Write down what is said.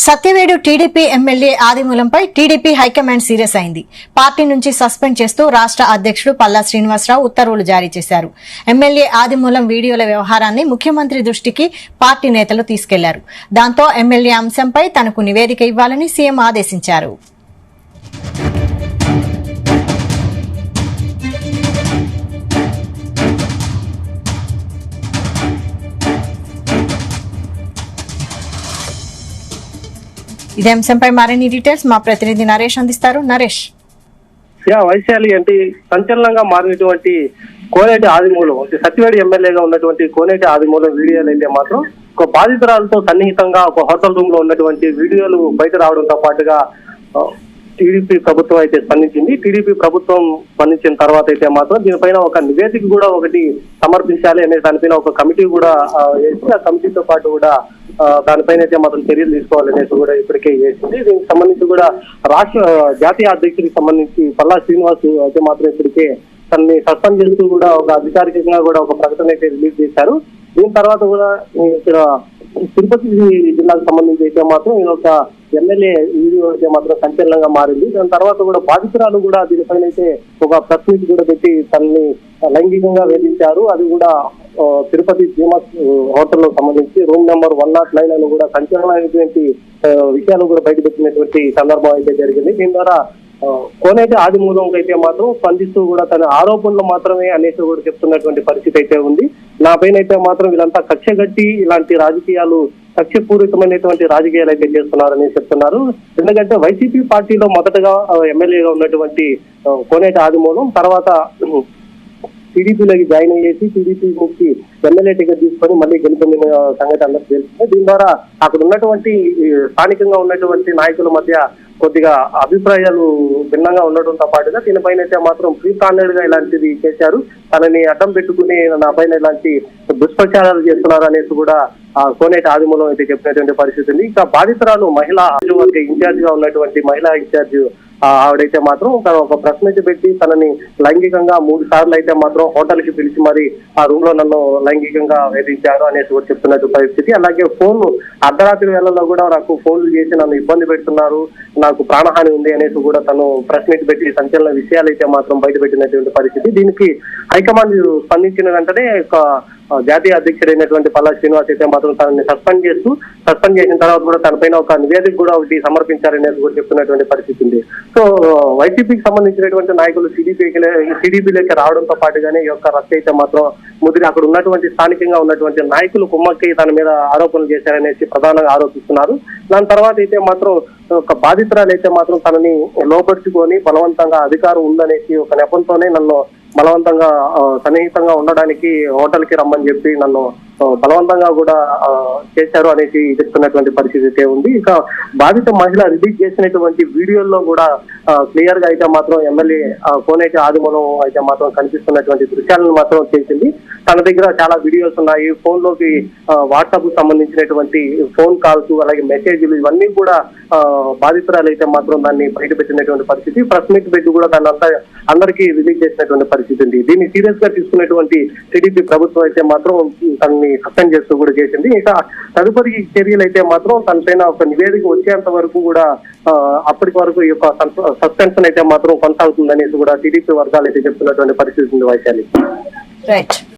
Satyavedu TDP MLA ఆదిమూలంపై TDP high command serious అయింది. Party నుంచి సస్పెండ్ చేస్తూ రాష్ట్ర అధ్యక్షుడు పల్లా శ్రీనివాసరావు ఉత్తర్వులు జారీ చేశారు. ఎమ్మెల్యే ఆదిమూలం వీడియోల వ్యవహారాన్ని ముఖ్యమంత్రి దృష్టికి పార్టీ నేతలు తీసుకెళ్లారు. దాంతో ఎమ్మెల్యే అంశంపై తనకు నివేదిక ఇవ్వాలని సీఎం ఆదేశించారు. ఇదే అంశంపై మరిన్ని డీటెయిల్స్ మా ప్రతినిధి నరేష్ అందిస్తారు. నరేష్, వైశాలి అంటే సంచలనంగా మారినటువంటి కోనేటి ఆదిమూలం సత్యవేడు ఎమ్మెల్యేగా ఉన్నటువంటి కోనేటి ఆదిమూలం వీడియోలు అయితే మాత్రం ఒక బాధితురాలతో సన్నిహితంగా ఒక హోటల్ రూమ్ లో ఉన్నటువంటి వీడియోలు బయట రావడంతో పాటుగా టీడీపీ ప్రభుత్వం అయితే స్పందించింది. టీడీపీ ప్రభుత్వం స్పందించిన తర్వాత అయితే మాత్రం దీనిపైన ఒక నివేదిక కూడా ఒకటి సమర్పించాలి అనే దానిపైన ఒక కమిటీ కూడా వేసి ఆ కమిటీతో పాటు కూడా దానిపైన అయితే మాత్రం చర్యలు తీసుకోవాలనేసి కూడా ఇప్పటికే చేసింది. దీనికి సంబంధించి కూడా జాతీయ అధ్యక్షుడికి సంబంధించి పల్లా శ్రీనివాస్ అయితే మాత్రం ఇప్పటికే తనని సస్పెండ్ చేస్తూ కూడా ఒక అధికారికంగా కూడా ఒక ప్రకటన అయితే రిలీజ్ చేశారు. దీని తర్వాత కూడా ఇక్కడ తిరుపతి జిల్లాకు సంబంధించి అయితే మాత్రం ఇది ఒక ఎమ్మెల్యే వీడియో అయితే మాత్రం సంచలనంగా మారింది. దాని తర్వాత కూడా బాధితురాలు కూడా దీనిపైన అయితే ఒక ప్రెస్ మీట్ కూడా పెట్టి తనని లైంగికంగా వేధించారు. అది కూడా తిరుపతి ఫేమస్ హోటల్లో సంబంధించి రూమ్ నెంబర్ 109 అని కూడా సంచలనమైనటువంటి విషయాలు కూడా బయటపెట్టినటువంటి సందర్భం అయితే జరిగింది. దీని ద్వారా కోనేటి ఆదిమూలం అయితే మాత్రం స్పందిస్తూ కూడా తన ఆరోపణలు మాత్రమే అనేసి కూడా చెప్తున్నటువంటి పరిస్థితి అయితే ఉంది. నా పైన అయితే మాత్రం వీళ్ళంతా కక్షగట్టి ఇలాంటి రాజకీయాలు కక్షపూరితమైనటువంటి రాజకీయాలు అయితే చేస్తున్నారని చెప్తున్నారు. ఎందుకంటే వైసీపీ పార్టీలో మొదటగా ఎమ్మెల్యేగా ఉన్నటువంటి కోనేటి ఆదిమూలం తర్వాత టీడీపీలోకి జాయిన్ అయ్యేసి టీడీపీ నుంచి ఎమ్మెల్యే టికెట్ తీసుకొని మళ్ళీ గెలుపొందిన సంగతి అందరికీ తెలుస్తుంది. దీని ద్వారా అక్కడ ఉన్నటువంటి స్థానికంగా ఉన్నటువంటి నాయకుల మధ్య కొద్దిగా అభిప్రాయాలు భిన్నంగా ఉండటంతో పాటుగా దీనిపైన అయితే మాత్రం ప్రీ ప్లానెడ్ గా ఇలాంటిది చేశారు. తనని అడ్డం పెట్టుకుని నా పైన ఇలాంటి దుష్ప్రచారాలు చేస్తున్నారు అనేసి కూడా కోనేటి ఆదిమూలం అయితే చెప్పినటువంటి పరిస్థితి ఉంది. ఇంకా బాధితురాలు మహిళా ఇన్ఛార్జ్ గా ఉన్నటువంటి మహిళా ఇన్ఛార్జ్ ఆవిడైతే మాత్రం తను ఒక ప్రశ్న పెట్టి తనని లైంగికంగా 3 సార్లు అయితే మాత్రం హోటల్ కి పిలిచి మరి ఆ రూమ్ లో నన్ను లైంగికంగా వేధించారు అనేసి కూడా చెప్తున్నట్టు పరిస్థితి. అలాగే ఫోన్ అర్ధరాత్రి వేళల్లో కూడా నాకు ఫోన్లు చేసి నన్ను ఇబ్బంది పెడుతున్నారు, నాకు ప్రాణహాని ఉంది అనేసి కూడా తను ప్రెస్ మీట్ పెట్టి సంచలన విషయాలు అయితే మాత్రం బయటపెట్టినటువంటి పరిస్థితి. దీనికి హైకమాండ్ స్పందించిన వెంటనే జాతీయ అధ్యక్షుడైనటువంటి పల్లా శ్రీనివాస్ అయితే మాత్రం తనని సస్పెండ్ చేసిన తర్వాత కూడా తనపైన ఒక నివేదిక కూడా ఒకటి సమర్పించారనేది కూడా చెప్తున్నటువంటి పరిస్థితి ఉంది. సో వైసీపీకి సంబంధించినటువంటి నాయకులు టీడీపీలోకి రావడంతో పాటుగానే ఈ యొక్క రచ్చ అయితే మాత్రం ముదిరి అక్కడ ఉన్నటువంటి స్థానికంగా ఉన్నటువంటి నాయకులు కుమ్మక్కి తన మీద ఆరోపణలు చేశారనేసి ప్రధానంగా ఆరోపిస్తున్నారు. దాని తర్వాత అయితే మాత్రం ఒక బాధితురాలు అయితే మాత్రం తనని లోపరుచుకొని బలవంతంగా అధికారం ఉందనేసి ఒక నెపంతోనే నన్ను బలవంతంగా సన్నిహితంగా ఉండడానికి హోటల్ కి రమ్మని చెప్పి నన్ను బలవంతంగా కూడా చేశారు అనేసి చెప్తున్నటువంటి పరిస్థితి అయితే ఉంది. ఇక బాధిత మహిళ రిలీజ్ చేసినటువంటి వీడియోల్లో కూడా క్లియర్ గా అయితే మాత్రం ఎమ్మెల్యే కోనేటి ఆదిమూలం అయితే మాత్రం కనిపిస్తున్నటువంటి దృశ్యాలను మాత్రం చేసింది. తన దగ్గర చాలా వీడియోస్ ఉన్నాయి. ఫోన్ లోకి వాట్సాప్ కు సంబంధించినటువంటి ఫోన్ కాల్స్ అలాగే మెసేజ్లు ఇవన్నీ కూడా బాధితురాలు అయితే మాత్రం దాన్ని బయట పెట్టినటువంటి పరిస్థితి. ప్రెస్ మీట్ పెట్టి కూడా దాన్ని అంతా అందరికీ రిలీజ్ చేసినటువంటి పరిస్థితి ఉంది. దీన్ని సీరియస్ గా తీసుకున్నటువంటి టీడీపీ ప్రభుత్వం అయితే మాత్రం తనని సస్పెండ్ చేస్తూ కూడా చేసింది. ఇక తదుపరి చర్యలు అయితే మాత్రం తనపైన ఒక నివేదిక వచ్చేంత వరకు కూడా అప్పటి వరకు ఈ యొక్క సస్పెన్షన్ అయితే మాత్రం కొనసాగుతుందనేసి కూడా టీడీపీ వర్గాలు అయితే చెప్తున్నటువంటి పరిస్థితి ఉంది. వైశాలి.